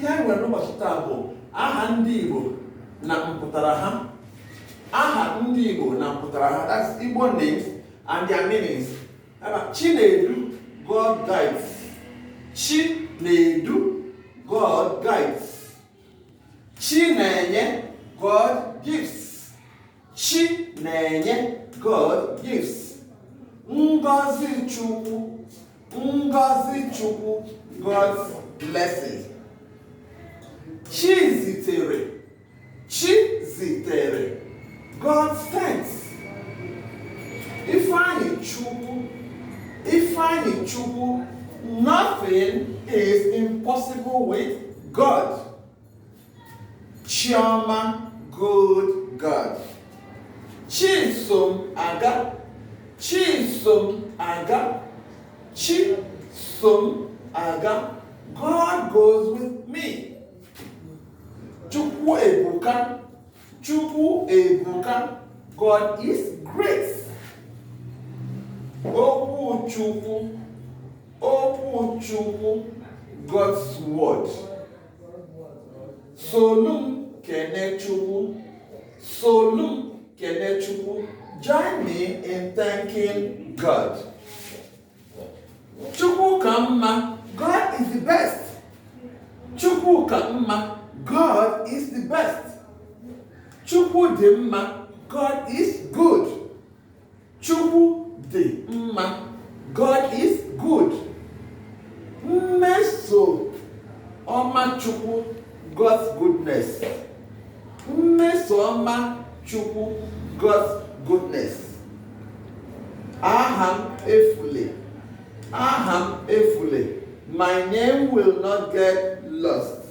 ihe anyị nwere n'ụbọchị taa bụ aha ndị Igbo na mpụtara ha. Aha ndị Igbo na mpụtara ha, that's Igbo names and their meanings. Chinedu, God guides. Chinedu, God guides. Chinenye, God gives. Chinenye, God gives. Ngozi Chukwu, God's blessing. Chizitere, God sends. Ifeanyi Chukwu, nothing is impossible with God. Chioma, good God. Chisom Aga, God goes with me. Chukwu Ebuka, God is great. Okwu Chukwu, God's word. Solum Kenechukwu, join me in thanking God. Chukwu Kamma, God is the best. Chukwu Kamma, God is the best. Chukwu Dimma, God is good. Chukwu Dimma, God is good. Mmeso Oma Chukwu, God's goodness. Mmeso Oma Chukwu, God's goodness. Aham Efule, my name will not get lost.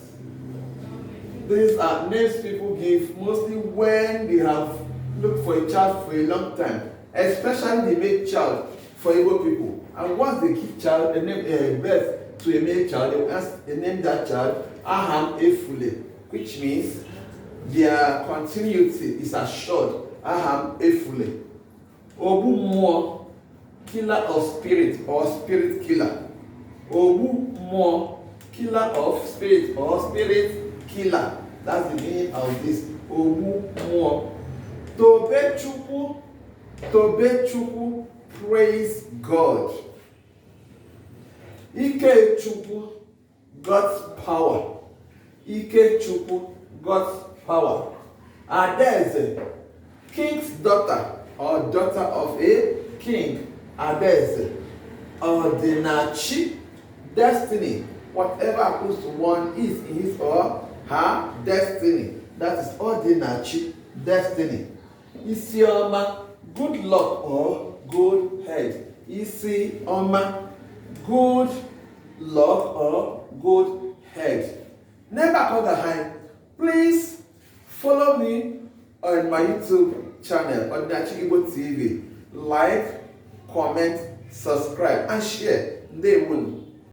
These are names people give mostly when they have looked for a child for a long time, especially the male child for Igbo people. And once they give child a name, birth to a male child, they will name that child Aham Efule, which means their continuity is assured. Aham Efule. Obu Mo, killer of spirit or spirit killer. Obu Mo, killer of spirit or spirit killer. That's the meaning of this. Obu Mo. Tobe Chukwu, praise God. Ike Chukwu, God's power. Ike Chukwu, God's power. Adeze, king's daughter or daughter of a king. Adeze. Ordinachi, destiny. Whatever happens to one is in his or her destiny. That is ordinachi, destiny. Isioma, good luck or good health. Isioma, good luck or good health. Never call the hand. Please follow me on my YouTube channel on Igbo TV. Like, comment, subscribe, and share. They will.